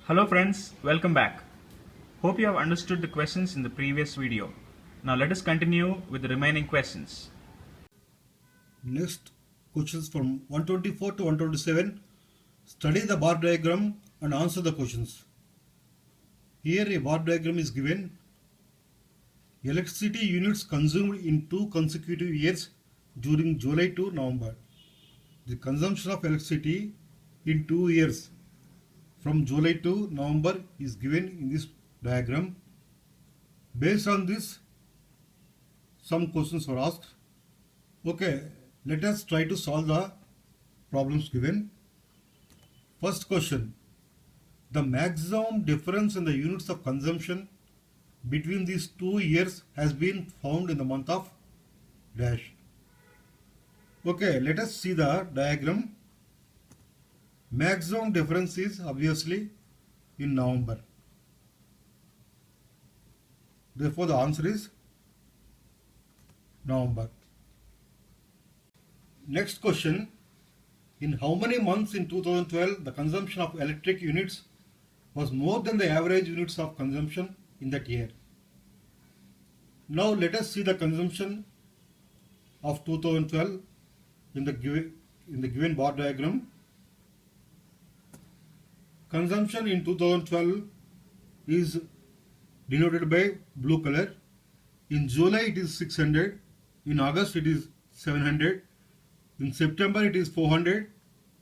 Hello friends, welcome back. Hope you have understood the questions in the previous video. Now let us continue with the remaining questions. Next, questions from 124 to 127. Study the bar diagram and answer the questions. Here a bar diagram is given. Electricity units consumed in 2 consecutive years during July to November. The consumption of electricity in 2 years from July to November is given in this diagram. Based on this, some questions were asked. Okay, let us try to solve the problems given. First question. The maximum difference in the units of consumption between these 2 years has been found in the month of dash. Okay, let us see the diagram. Maximum difference is obviously in November. Therefore, the answer is November. Next question. In how many months in 2012 the consumption of electric units was more than the average units of consumption in that year? Now let us see the consumption of 2012 in the given bar diagram. Consumption in 2012 is denoted by blue color. In July it is 600, in August it is 700, in September it is 400,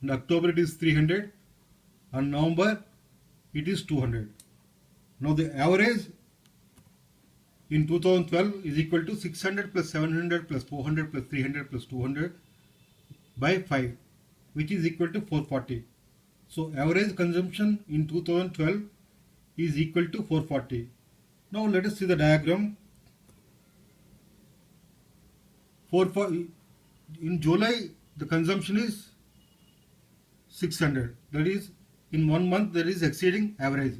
in October it is 300, and November it is 200. Now the average in 2012 is equal to 600 plus 700 plus 400 plus 300 plus 200 by 5, which is equal to 440. So average consumption in 2012 is equal to 440. Now let us see the diagram. In July the consumption is 600. That is, in 1 month there is exceeding average.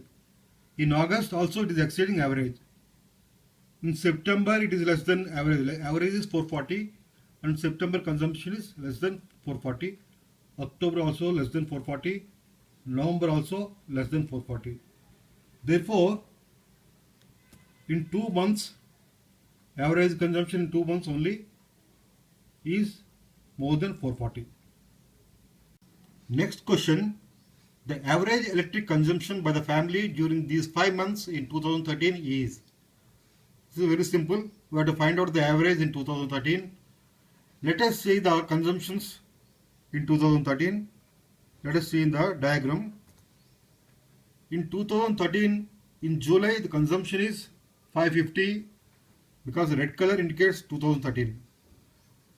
In August also it is exceeding average. In September it is less than average. Average is 440 and September consumption is less than 440. October also less than 440. November also less than 440. Therefore, in 2 months, average consumption in 2 months only is more than 440. Next question. The average electric consumption by the family during these 5 months in 2013 is. This is very simple. We have to find out the average in 2013. Let us see the consumptions in 2013. Let us see in the diagram. In 2013, in July, the consumption is 550 because the red color indicates 2013.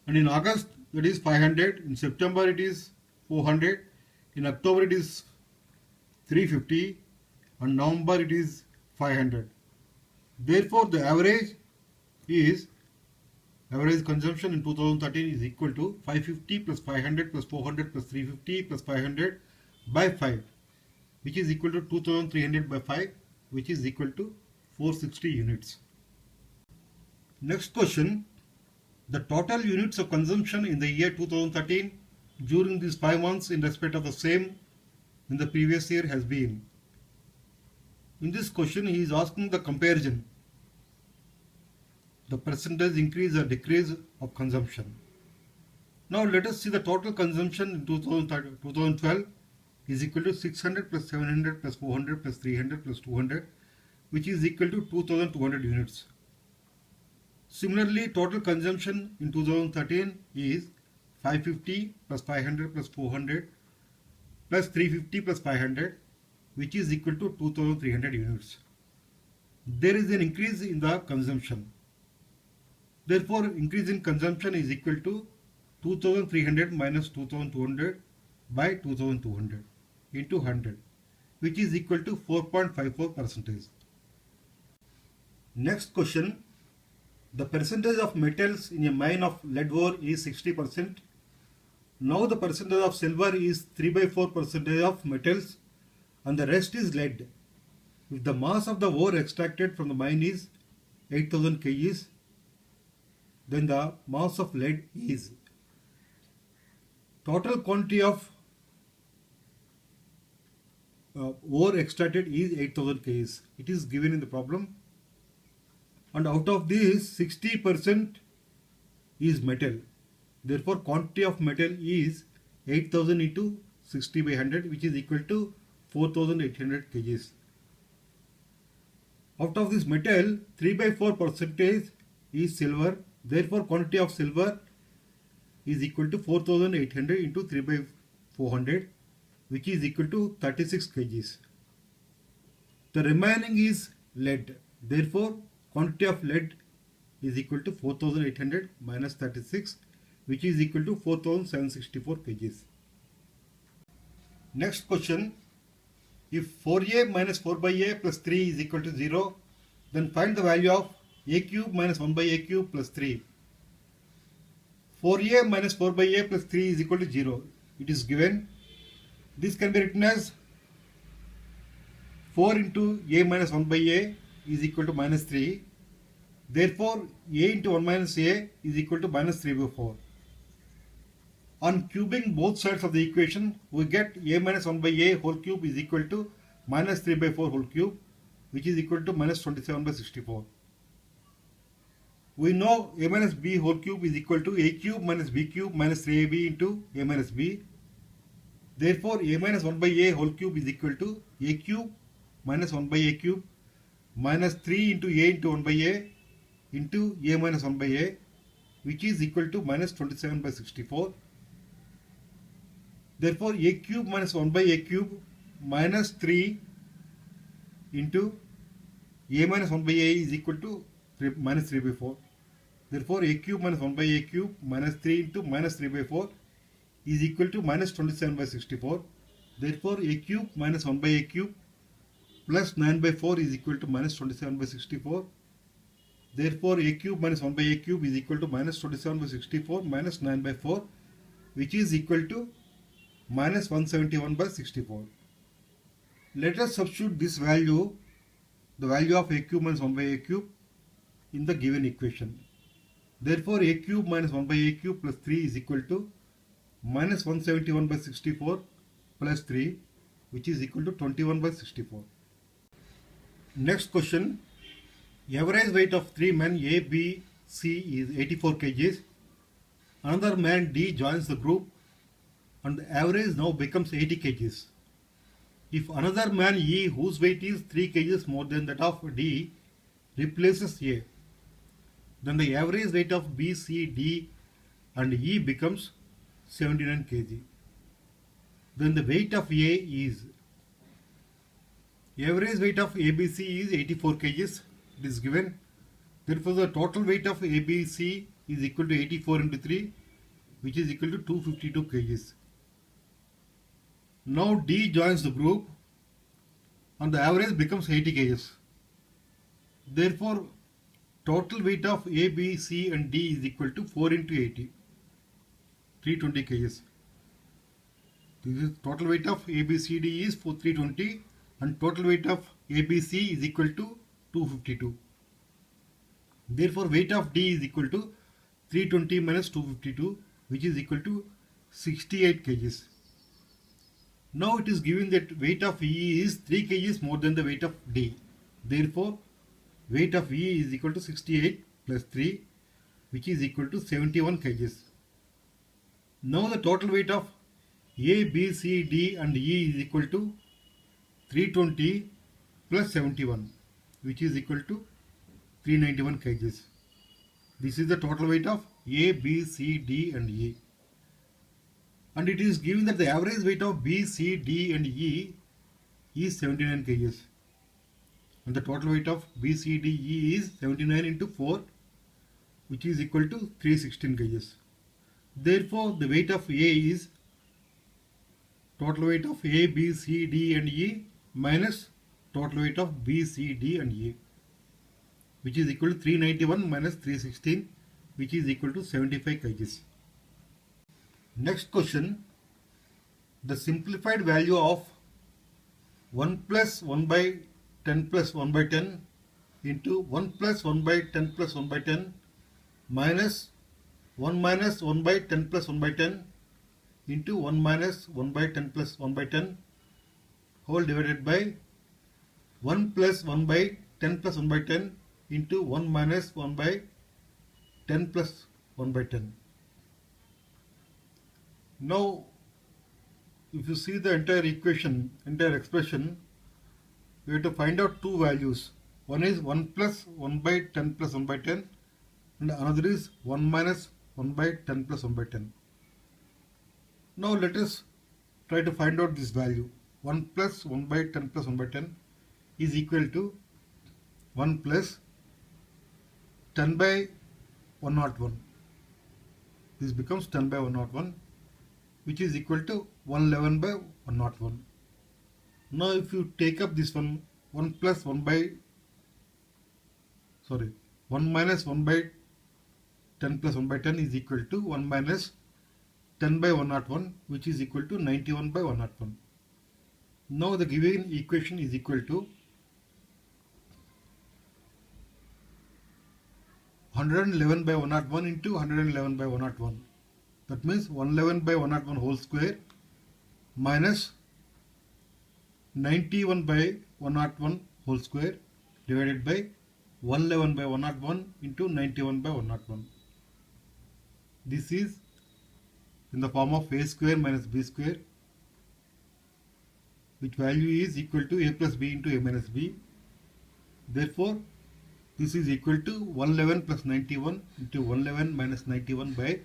And in August, it is 500. In September, it is 400. In October, it is 350. And November, it is 500. Therefore, the average consumption in 2013 is equal to 550 plus 500 plus 400 plus 350 plus 500 by 5, which is equal to 2300 by 5, which is equal to 460 units. Next question. The total units of consumption in the year 2013 during these 5 months in respect of the same in the previous year has been. In this question, he is asking the comparison, the percentage increase or decrease of consumption. Now let us see the total consumption in 2012 is equal to 600 plus 700 plus 400 plus 300 plus 200, which is equal to 2200 units. Similarly, total consumption in 2013 is 550 plus 500 plus 400 plus 350 plus 500, which is equal to 2300 units. There is an increase in the consumption. Therefore, increase in consumption is equal to 2300 minus 2200 by 2200 into 100, which is equal to 4.54%. Next question. The percentage of metals in a mine of lead ore is 60%. Now the percentage of silver is 3 by 4% of metals and the rest is lead. If the mass of the ore extracted from the mine is 8000 kgs, then the mass of lead is. Total quantity of ore extracted is 8000 kgs. It is given in the problem. And out of this, 60% is metal. Therefore, quantity of metal is 8000 into 60 by 100, which is equal to 4800 kgs. Out of this metal, 3 by 4 percentage is silver. Therefore, quantity of silver is equal to 4800 into 3 by 400, which is equal to 36 kgs. The remaining is lead. Therefore, quantity of lead is equal to 4800 minus 36, which is equal to 4764 kgs. Next question. If 4a minus 4 by a plus 3 is equal to 0, then find the value of a cube minus 1 by a cube plus 3. 4a minus 4 by a plus 3 is equal to 0. It is given. This can be written as 4 into a minus 1 by a is equal to minus 3. Therefore, a into 1 minus a is equal to minus 3 by 4. On cubing both sides of the equation, we get a minus 1 by a whole cube is equal to minus 3 by 4 whole cube, which is equal to minus 27 by 64. We know a minus b whole cube is equal to a cube minus b cube minus 3ab into a minus b. Therefore, a minus 1 by a whole cube is equal to a cube minus 1 by a cube minus 3 into a into 1 by a into a minus 1 by a, which is equal to minus 27 by 64. Therefore, a cube minus 1 by a cube minus 3 into a minus 1 by a is equal to minus 3 by 4. Therefore, a cube minus 1 by a cube minus 3 into minus 3 by 4 is equal to minus 27 by 64. Therefore, a cube minus 1 by a cube plus 9 by 4 is equal to minus 27 by 64. Therefore, a cube minus 1 by a cube is equal to minus 27 by 64 minus 9 by 4, which is equal to minus 171 by 64. Let us substitute this value, the value of a cube minus 1 by a cube, in the given equation. Therefore, a cube minus 1 by a cube plus 3 is equal to minus 171 by 64 plus 3, which is equal to 21 by 64. Next question. Average weight of 3 men A, B, C is 84 kgs. Another man D joins the group and the average now becomes 80 kgs. If another man E, whose weight is 3 kgs more than that of D, replaces A, then the average weight of B, C, D and E becomes 79 kg. Then the weight of A is, average weight of ABC is 84 kgs. It is given. Therefore, the total weight of ABC is equal to 84 into 3, which is equal to 252 kgs. Now D joins the group and the average becomes 80 kgs. Therefore, total weight of A, B, C and D is equal to 4 into 80, 320 kgs. This is total weight of A, B, C, D is 320 and total weight of A, B, C is equal to 252. Therefore, weight of D is equal to 320 minus 252, which is equal to 68 kgs. Now it is given that weight of E is 3 kgs more than the weight of D. Therefore, weight of E is equal to 68 plus 3, which is equal to 71 kgs. Now the total weight of A, B, C, D and E is equal to 320 plus 71, which is equal to 391 kgs. This is the total weight of A, B, C, D and E. And it is given that the average weight of B, C, D and E is 79 kgs. And the total weight of B, C, D, E is 79 into 4, which is equal to 316 kgs. Therefore, the weight of A is total weight of A, B, C, D and E minus total weight of B, C, D and E, which is equal to 391 minus 316, which is equal to 75 kgs. Next question. The simplified value of 1 plus 1 by 10 plus 1 by 10 into 1 plus 1 by 10 plus 1 by 10 minus 1 minus 1 by 10 plus 1 by 10 into 1 minus 1 by 10 plus 1 by 10 whole divided by 1 plus 1 by 10 plus 1 by 10 into 1 minus 1 by 10 plus 1 by 10. Now, if you see the entire equation, entire expression, we have to find out two values. One is 1 plus 1 by 10 plus 1 by 10 and another is 1 minus 1 by 10 plus 1 by 10. Now let us try to find out this value. 1 plus 1 by 10 plus 1 by 10 is equal to 1 plus 10 by 101. This becomes 10 by 101, which is equal to 111 by 101. Now if you take up this one, 1 plus 1 by 1 minus 1 by 10 plus 1 by 10 is equal to 1 minus 10 by 101, which is equal to 91 by 101. Now the given equation is equal to 111 by 101 into 111 by 101. That means 111 by 101 whole square minus 91 by 101 whole square divided by 111 by 101 into 91 by 101. This is in the form of a square minus b square, which value is equal to a plus b into a minus b. Therefore, this is equal to 111 plus 91 into 111 minus 91 by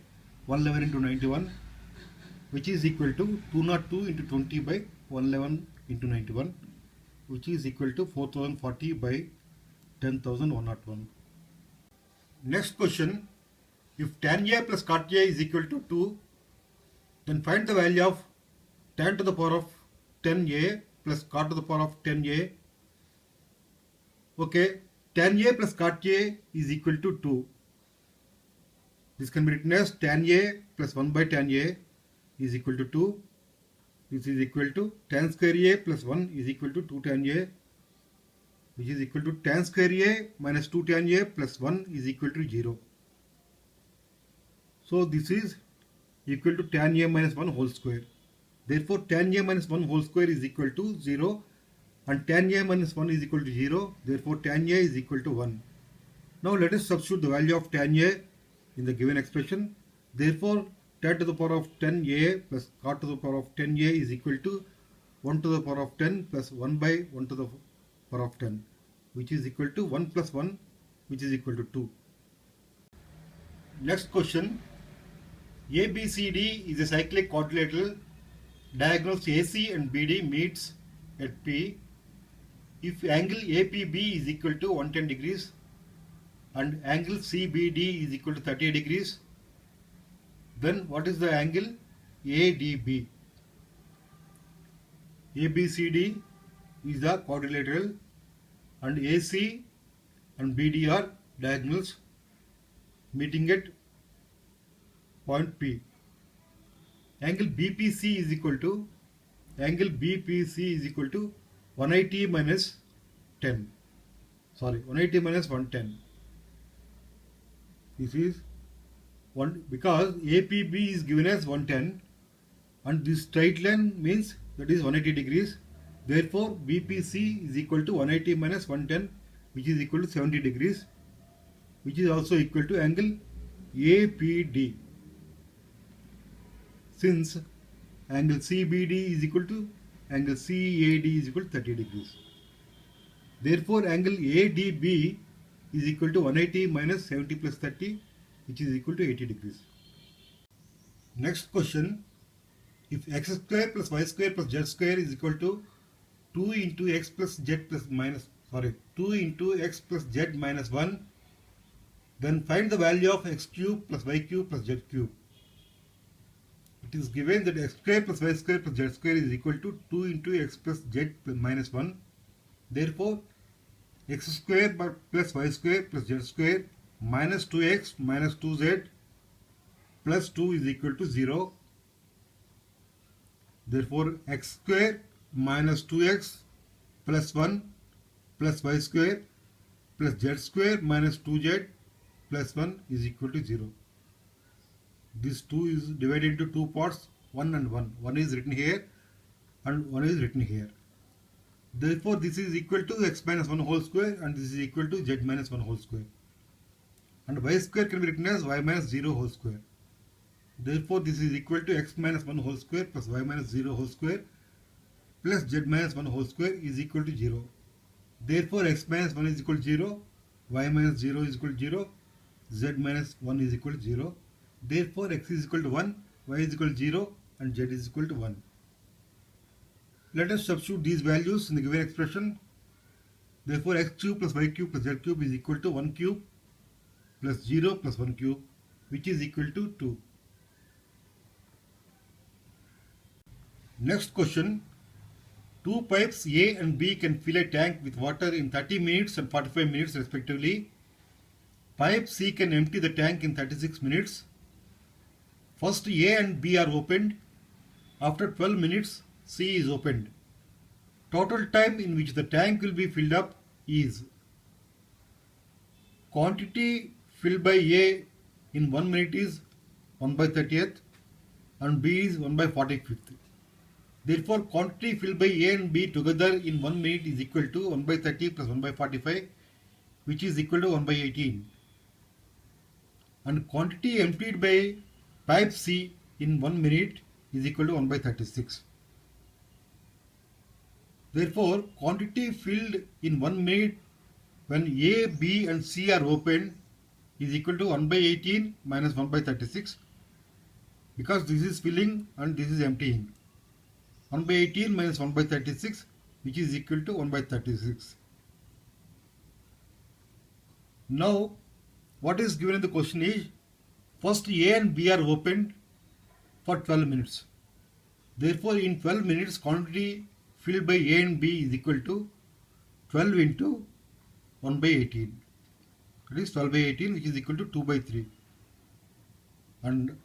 111 into 91, which is equal to 202 into 20 by 111 into 91, which is equal to 4040 by 10,101. Next question, if tan A plus cot A is equal to 2, then find the value of tan to the power of 10A plus cot to the power of 10A. Okay, tan A plus cot A is equal to 2. This can be written as tan A plus 1 by tan A is equal to 2. This is equal to tan square A plus 1 is equal to 2 tan A, which is equal to tan square A minus 2 tan A plus 1 is equal to 0. So this is equal to tan A minus 1 whole square. Therefore, tan A minus 1 whole square is equal to 0 and tan A minus 1 is equal to 0. Therefore, tan A is equal to 1. Now let us substitute the value of tan A in the given expression. Therefore, tan to the power of 10A plus cot to the power of 10A is equal to 1 to the power of 10 plus 1 by 1 to the power of 10, which is equal to 1 plus 1, which is equal to 2. Next question, ABCD is a cyclic quadrilateral. Diagonals AC and BD meets at P. If angle APB is equal to 110 degrees and angle CBD is equal to 30 degrees, then what is the angle ADB? ABCD is a quadrilateral and AC and BD are diagonals meeting at point P. Angle BPC is equal to 180 minus 10. 180 minus 110. This is one because APB is given as 110 and this straight line means that is 180 degrees. Therefore, BPC is equal to 180 minus 110, which is equal to 70 degrees, which is also equal to angle APD. Since angle CBD is equal to angle CAD is equal to 30 degrees. Therefore, angle ADB is equal to 180 minus 70 plus 30, which is equal to 80 degrees. Next question, if x square plus y square plus z square is equal to 2 into x plus z plus minus 2 into x plus z minus 1, then find the value of x cube plus y cube plus z cube. It is given that x square plus y square plus z square is equal to 2 into x plus z minus 1. Therefore, x square plus y square plus z square minus 2x minus 2z plus 2 is equal to 0. Therefore, x square minus 2x plus 1 plus y square plus z square minus 2z plus 1 is equal to 0. This 2 is divided into two parts, 1 and 1. One is written here and one is written here. Therefore, this is equal to x minus 1 whole square and this is equal to z minus 1 whole square. And y square can be written as y minus 0 whole square. Therefore, this is equal to x minus 1 whole square plus y minus 0 whole square plus z minus 1 whole square is equal to 0. Therefore, x minus 1 is equal to 0, y minus 0 is equal to 0, z minus 1 is equal to 0. Therefore, x is equal to 1, y is equal to 0 and z is equal to 1. Let us substitute these values in the given expression. Therefore, x cube plus y cube plus z cube is equal to 1 cube plus 0 plus 1 cube, which is equal to 2. Next question. Two pipes A and B can fill a tank with water in 30 minutes and 45 minutes respectively. Pipe C can empty the tank in 36 minutes. First A and B are opened. After 12 minutes, C is opened. Total time in which the tank will be filled up is quantity filled by A in 1 minute is 1 by 30th and B is 1 by 45th. Therefore, quantity filled by A and B together in 1 minute is equal to 1 by 30 plus 1 by 45, which is equal to 1 by 18. And quantity emptied by pipe C in 1 minute is equal to 1 by 36. Therefore, quantity filled in 1 minute when A, B and C are opened is equal to 1 by 18 minus 1 by 36, because this is filling and this is emptying. 1 by 18 minus 1 by 36, which is equal to 1 by 36. Now, what is given in the question is, first A and B are opened for 12 minutes. Therefore, in 12 minutes, quantity filled by A and B is equal to 12 into 1 by 18. That is 12 by 18, which is equal to 2 by 3. And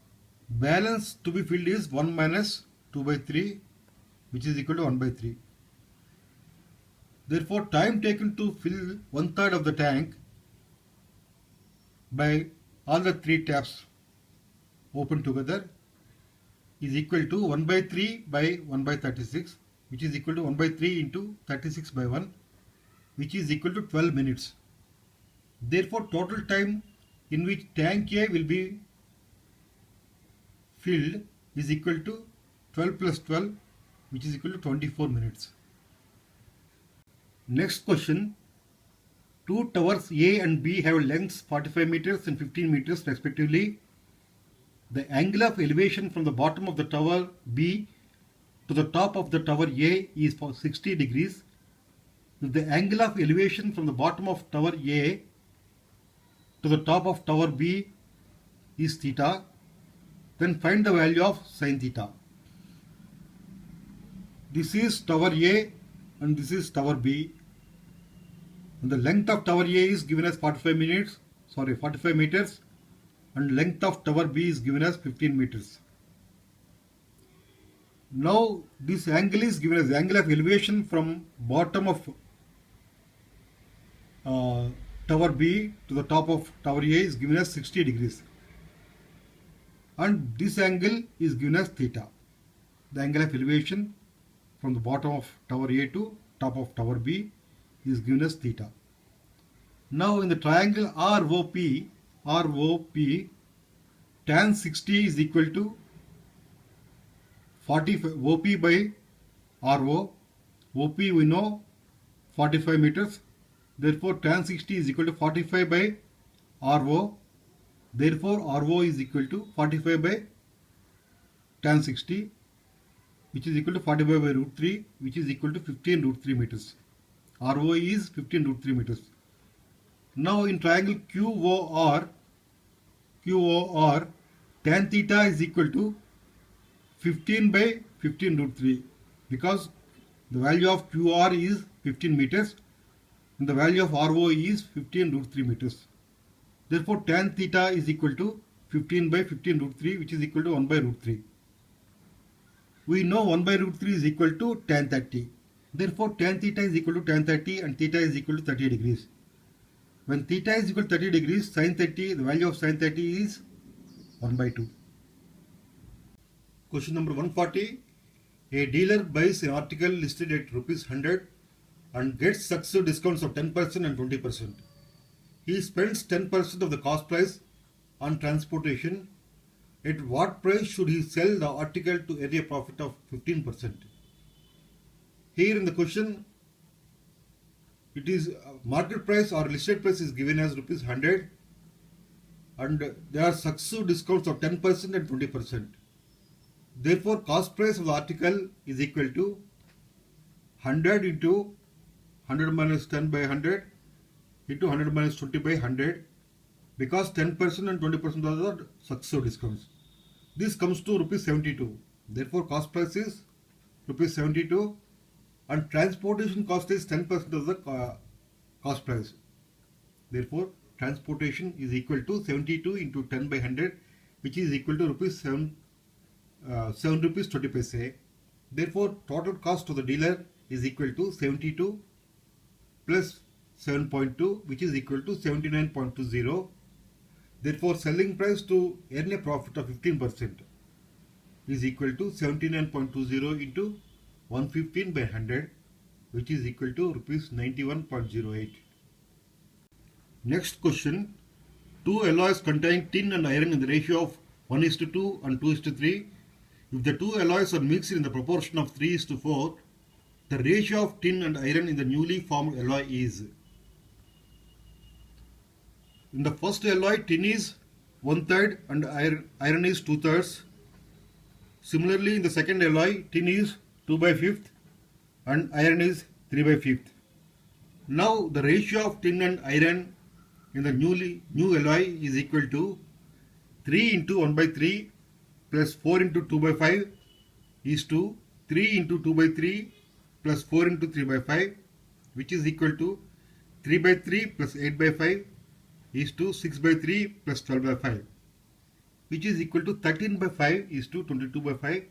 balance to be filled is 1 minus 2 by 3, which is equal to 1 by 3. Therefore, time taken to fill 1/3 of the tank by all the 3 taps open together is equal to 1 by 3 by 1 by 36, which is equal to 1 by 3 into 36 by 1, which is equal to 12 minutes. Therefore, total time in which tank A will be filled is equal to 12 plus 12, which is equal to 24 minutes. Next question. Two towers A and B have lengths 45 meters and 15 meters respectively. The angle of elevation from the bottom of the tower B to the top of the tower A is for 60 degrees. If the angle of elevation from the bottom of tower A to the top of tower B is theta, then find the value of sin theta. This is tower A and this is tower B. And the length of tower A is given as 45 meters, and length of tower B is given as 15 meters. Now this angle is given as the angle of elevation from bottom of tower B to the top of tower A is given as 60 degrees. And this angle is given as theta. The angle of elevation from the bottom of tower A to top of tower B is given as theta. Now in the triangle ROP, tan 60 is equal to 45 OP by RO. OP we know 45 meters. Therefore, tan 60 is equal to 45 by RO. Therefore, RO is equal to 45 by tan 60, which is equal to 45 by root 3, which is equal to 15 root 3 meters. RO is 15 root 3 meters. Now in triangle QOR, tan theta is equal to 15 by 15 root 3, because the value of QR is 15 meters and the value of RO is 15 root 3 meters. Therefore, tan theta is equal to 15 by 15 root 3, which is equal to 1 by root 3. We know 1 by root 3 is equal to tan 30. Therefore, tan theta is equal to tan 30 and theta is equal to 30 degrees. When theta is equal to 30 degrees, sin 30, the value of sin 30 is 1 by 2. Question number 140. A dealer buys an article listed at rupees 100 and gets successive discounts of 10% and 20%. He spends 10% of the cost price on transportation. At what price should he sell the article to earn a profit of 15%? Here in the question, it is market price or listed price is given as rupees 100, and there are successive discounts of 10% and 20%. Therefore, cost price of the article is equal to 100 into 100 minus 10 by 100 into 100 minus 20 by 100, because 10% and 20% are the successive discounts. This comes to rupees 72. Therefore, cost price is rupees 72 and transportation cost is 10% of the cost price. Therefore, transportation is equal to 72 into 10 by 100, which is equal to rupees 7 rupees 20 paise. Therefore, total cost to the dealer is equal to 72 plus 7.2, which is equal to 79.20. Therefore, selling price to earn a profit of 15% is equal to 79.20 into 115 by 100, which is equal to rupees 91.08. Next question. Two alloys containing tin and iron in the ratio of 1:2 and 2:3. If the two alloys are mixed in the proportion of 3:4, the ratio of tin and iron in the newly formed alloy is. In the first alloy, tin is 1/3 and iron is 2/3. Similarly, in the second alloy, tin is 2/5 and iron is 3/5. Now, the ratio of tin and iron in the new alloy is equal to 3 into 1/3 plus 4 into 2/5 is to 3 into 2/3 plus 4 into 3/5, which is equal to 3/3 plus 8/5 is to 6/3 plus 12/5, which is equal to 13/5 is to 22/5,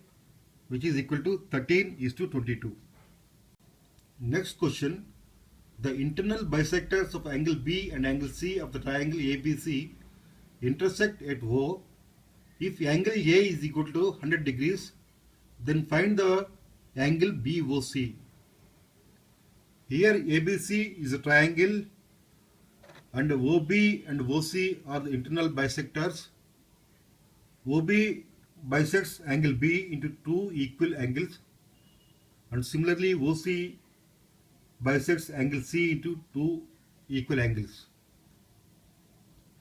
which is equal to 13 is to 22. Next question. The internal bisectors of angle B and angle C of the triangle ABC intersect at O. If angle A is equal to 100 degrees, then find the angle BOC. Here ABC is a triangle and OB and OC are the internal bisectors. OB bisects angle B into two equal angles, and similarly OC bisects angle C into two equal angles.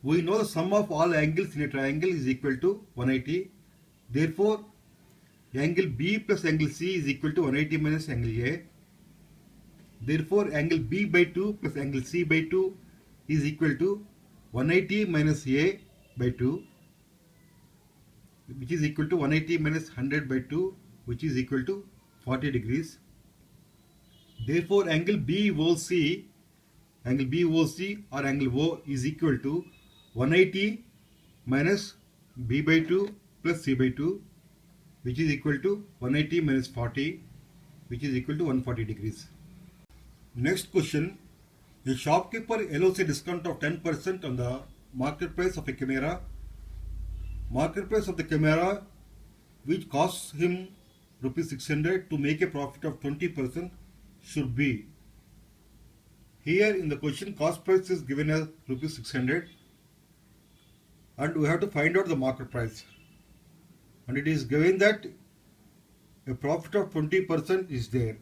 We know the sum of all angles in a triangle is equal to 180. Therefore, angle B plus angle C is equal to 180 minus angle A. Therefore, angle B by 2 plus angle C by 2 is equal to 180 minus A by 2, which is equal to 180 minus 100 by 2, which is equal to 40 degrees. Therefore, angle BOC or angle O is equal to 180 minus B by 2 plus C by 2, which is equal to 180 minus 40, which is equal to 140 degrees. Next question. A shopkeeper allows a discount of 10% on the market price of a camera. Market price of the camera, which costs him rupees 600, to make a profit of 20%, should be. Here in the question, cost price is given as rupees 600 and we have to find out the market price, and it is given that a profit of 20% is there.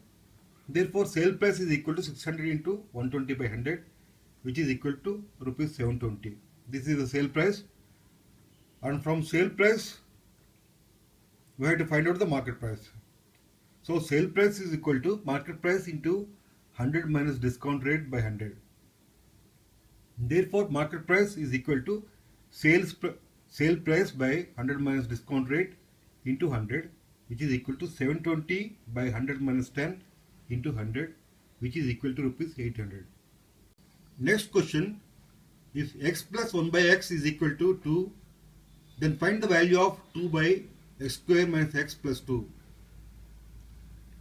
Therefore, sale price is equal to 600 into 120 by 100, which is equal to rupees 720. This is the sale price, and from sale price we have to find out the market price. So sale price is equal to market price into 100 minus discount rate by 100. Therefore, market price is equal to sale price by 100 minus discount rate into 100, which is equal to 720 by 100 minus 10 into 100, which is equal to rupees 800. Next question. If x plus 1 by x is equal to 2, then find the value of 2 by x square minus x plus 2.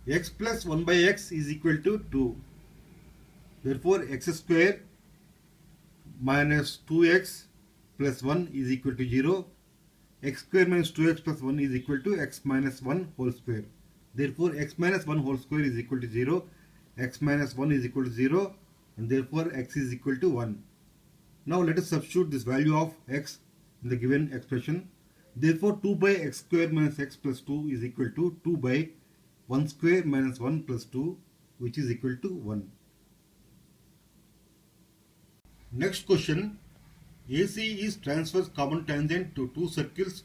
X plus 1 by x is equal to 2. Therefore, x square minus 2x plus 1 is equal to 0. X square minus 2x plus 1 is equal to x minus 1 whole square. Therefore, x minus 1 whole square is equal to 0. x minus 1 is equal to 0 and therefore x is equal to 1. Now let us substitute this value of x in the given expression. Therefore 2 by x square minus x plus 2 is equal to 2 by 1 square minus 1 plus 2, which is equal to 1. Next question. AC is transverse common tangent to two circles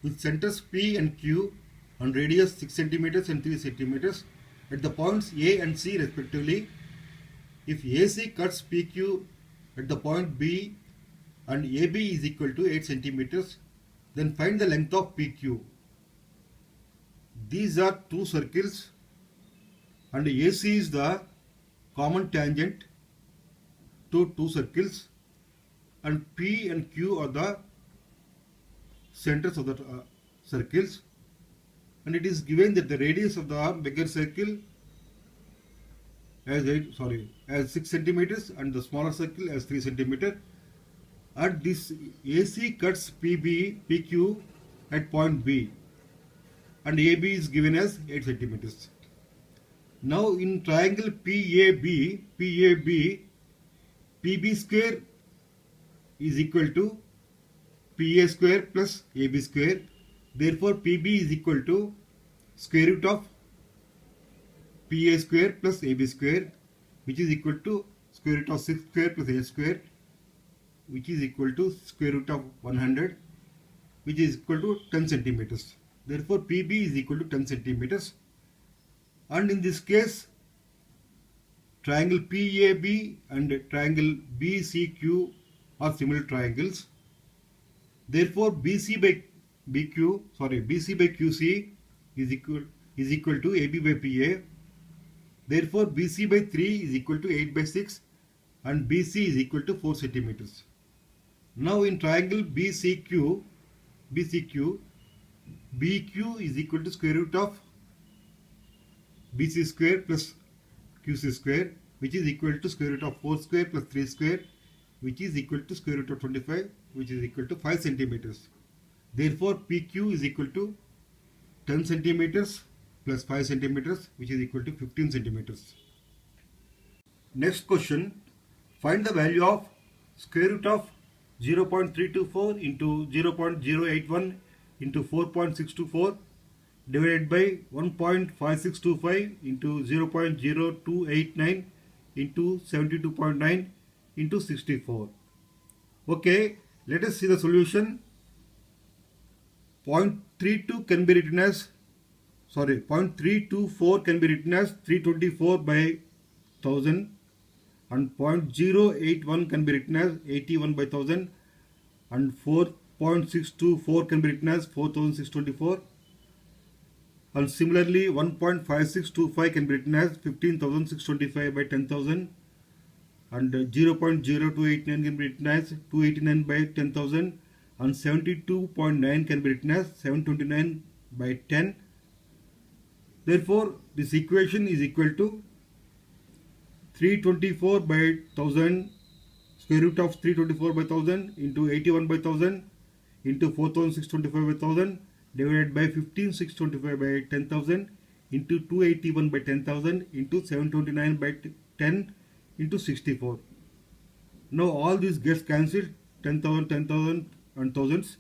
with centers P and Q and radius 6 cm and 3 cm at the points A and C respectively. If AC cuts PQ at the point B and AB is equal to 8 cm, then find the length of PQ. These are two circles and AC is the common tangent to two circles and P and Q are the centers of the circles, and it is given that the radius of the bigger circle as 6 centimeters and the smaller circle as 3 centimeter, and this AC cuts PQ at point B and AB is given as 8 centimeters. Now in triangle PAB, PB square is equal to PA square plus AB square. Therefore PB is equal to square root of PA square plus AB square, which is equal to square root of 6 square plus A square, which is equal to square root of 100, which is equal to 10 centimeters. Therefore PB is equal to 10 centimeters. And in this case, triangle PAB and triangle BCQ are similar triangles. Therefore BC by QC is equal to AB by PA. Therefore BC by 3 is equal to 8 by 6 and BC is equal to 4 centimeters. Now in triangle BQ is equal to square root of BC square plus QC square, which is equal to square root of 4 square plus 3 square, which is equal to square root of 25, which is equal to 5 centimeters. Therefore PQ is equal to 10 centimeters plus 5 centimeters, which is equal to 15 centimeters. Next question. Find the value of square root of 0.324 into 0.081 into 4.624 divided by 1.5625 into 0.0289 into 72.9 into 64. Okay, let us see the solution. 0.32 can be written as 0.324 can be written as 324 by 1000 and 0.081 can be written as 81 by 1000 and 4.624 can be written as 4624. And similarly 1.5625 can be written as 15,625 by 10,000 and 0.0289 can be written as 289 by 10,000 and 72.9 can be written as 729 by 10. Therefore this equation is equal to 324 by 1000 square root of 324 by 1000 into 81 by 1000 into 4625 by 1000 divided by 15,625 by 10,000 into 281 by 10,000 into 729 by 10 into 64. Now all this gets cancelled, 10,000, 10,000 and thousands,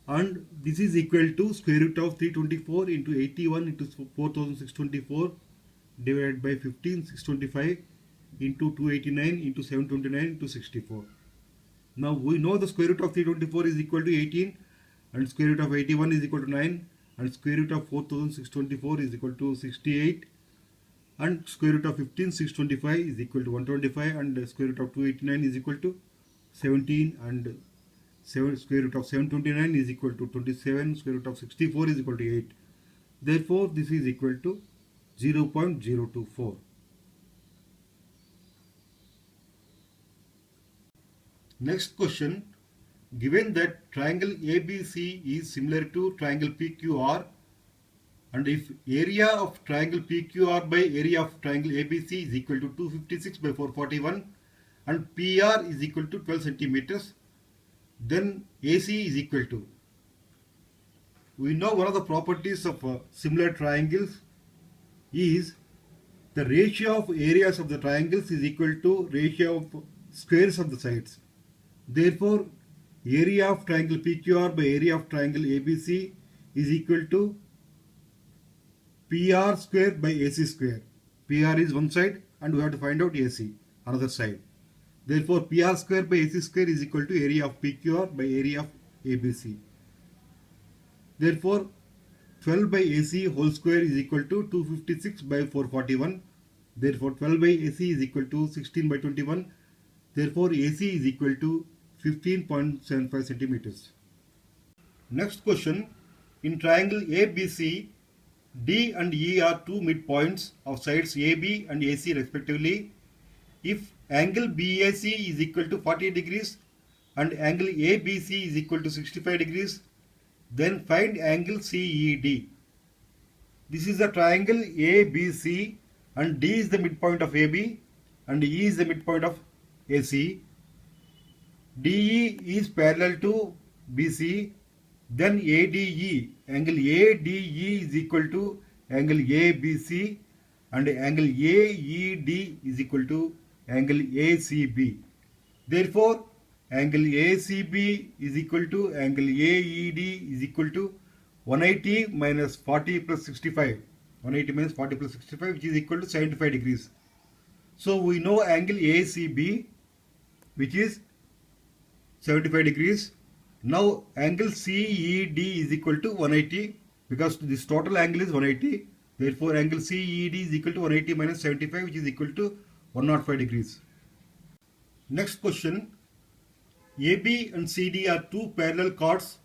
and this is equal to square root of 324 into 81 into 4,624 divided by 15,625 into 289 into 729 into 64. Now we know the square root of 324 is equal to 18 and square root of 81 is equal to 9 and square root of 4624 is equal to 68 and square root of 15625 is equal to 125 and square root of 289 is equal to 17 and square root of 729 is equal to 27, square root of 64 is equal to 8. Therefore this is equal to 0.024. Next question. Given that triangle ABC is similar to triangle PQR, and if area of triangle PQR by area of triangle ABC is equal to 256 by 441 and PR is equal to 12 centimeters, then AC is equal to, we know one of the properties of similar triangles is the ratio of areas of the triangles is equal to ratio of squares of the sides. Therefore, area of triangle PQR by area of triangle ABC is equal to PR square by AC square. PR is one side and we have to find out AC, another side. Therefore, PR square by AC square is equal to area of PQR by area of ABC. Therefore, 12 by AC whole square is equal to 256 by 441. Therefore, 12 by AC is equal to 16 by 21. Therefore, AC is equal to 15.75 centimeters. Next question. In triangle ABC, D and E are two midpoints of sides AB and AC respectively. If angle BAC is equal to 40 degrees and angle ABC is equal to 65 degrees, then find angle CED. This is a triangle ABC and D is the midpoint of AB and E is the midpoint of AC. DE is parallel to BC, then ADE, angle ADE is equal to angle ABC and angle AED is equal to angle ACB. Therefore, angle ACB is equal to angle AED is equal to 180 minus 40 plus 65. 180 minus 40 plus 65, which is equal to 75 degrees. So we know angle ACB, which is 75 degrees. Now angle CED is equal to 180 because this total angle is 180. Therefore, angle CED is equal to 180 minus 75, which is equal to 105 degrees. Next question. AB and CD are two parallel chords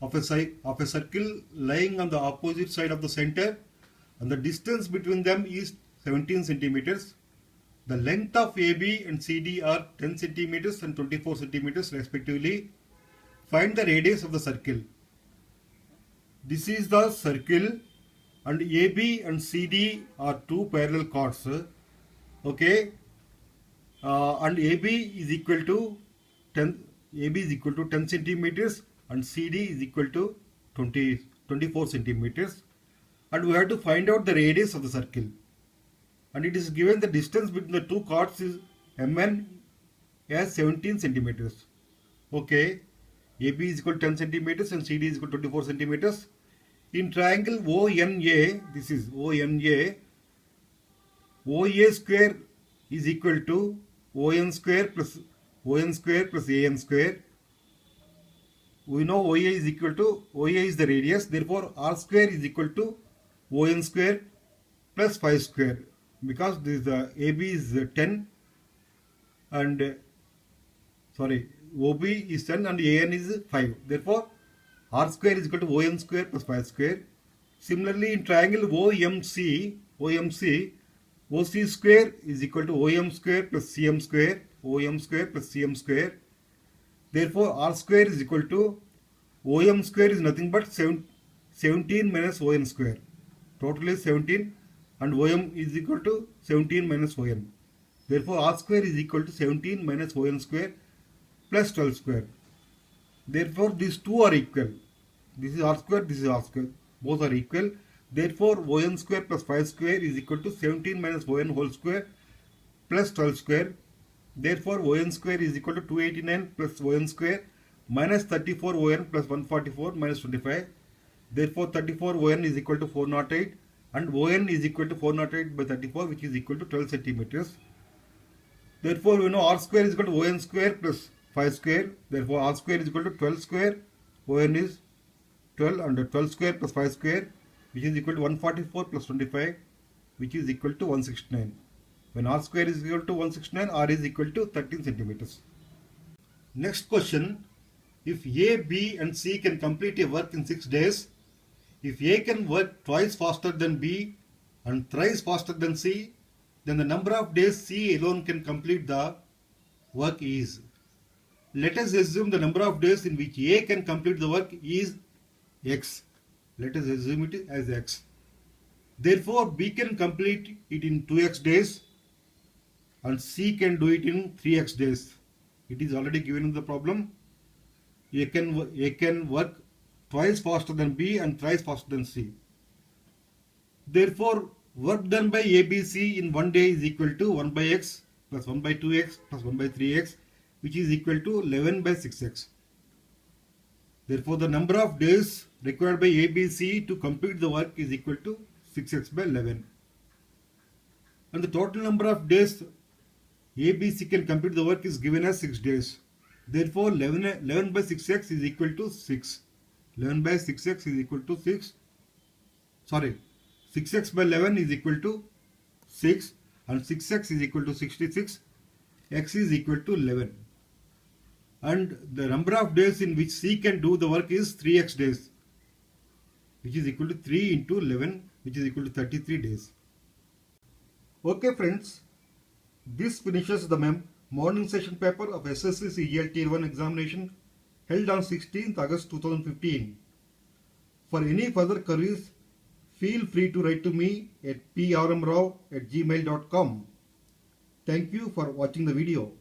of a circle lying on the opposite side of the center, and the distance between them is 17 centimeters. The length of AB and CD are 10 centimeters and 24 centimeters respectively. Find the radius of the circle. This is the circle and AB and CD are two parallel chords. Okay, and AB is equal to 10 centimeters and CD is equal to 24 centimeters, and we have to find out the radius of the circle. And it is given the distance between the two chords is MN as 17 centimeters. Okay, AB is equal to 10 centimeters and CD is equal to 24 centimeters. In triangle ONA, this is ONA, OA square is equal to ON square plus AN square. We know OA is equal to, OA is the radius, therefore R square is equal to ON square plus 5 square, because this AB is 10 and OB is 10 and AN is 5. Therefore, R square is equal to ON square plus 5 square. Similarly, in triangle OMC, OC square is equal to OM square plus CM square, OM square plus CM square. Therefore, R square is equal to OM square is nothing but 17 minus ON square. Total is 17 and OM is equal to 17 minus ON. Therefore, R square is equal to 17 minus ON square plus 12 square. Therefore, these two are equal. This is R square, this is R square. Both are equal. Therefore, ON square plus 5 square is equal to 17 minus ON whole square plus 12 square. Therefore, ON square is equal to 289 plus ON square minus 34 ON plus 144 minus 25. Therefore, 34 ON is equal to 408 and ON is equal to 408 by 34, which is equal to 12 centimeters. Therefore, we know R square is equal to ON square plus 5 square. Therefore, R square is equal to 12 square. ON is 12 and 12 square plus 5 square, which is equal to 144 plus 25, which is equal to 169. When R square is equal to 169, R is equal to 13 centimeters. Next question. If A, B and C can complete a work in 6 days, if A can work twice faster than B and thrice faster than C, then the number of days C alone can complete the work is. Let us assume the number of days in which A can complete the work is X. Let us assume it as X. Therefore, B can complete it in 2x days and C can do it in 3x days. It is already given in the problem. A can work twice faster than B and thrice faster than C. Therefore, Work done by ABC in one day is equal to 1 by x plus 1 by 2x plus 1 by 3x, which is equal to 11 by 6x. Therefore, the number of days required by ABC to complete the work is equal to 6x by 11. And the total number of days ABC can complete the work is given as 6 days. Therefore, 11 by 6x is equal to 6. 11 by 6x is equal to 6. Sorry, 6x by 11 is equal to 6, and 6x is equal to 66. X is equal to 11. And the number of days in which C can do the work is 3x days, which is equal to 3 into 11, which is equal to 33 days. Okay friends, this finishes the morning session paper of SSC CGL Tier 1 examination held on 16th August 2015. For any further queries, feel free to write to me at prmrao@gmail.com. Thank you for watching the video.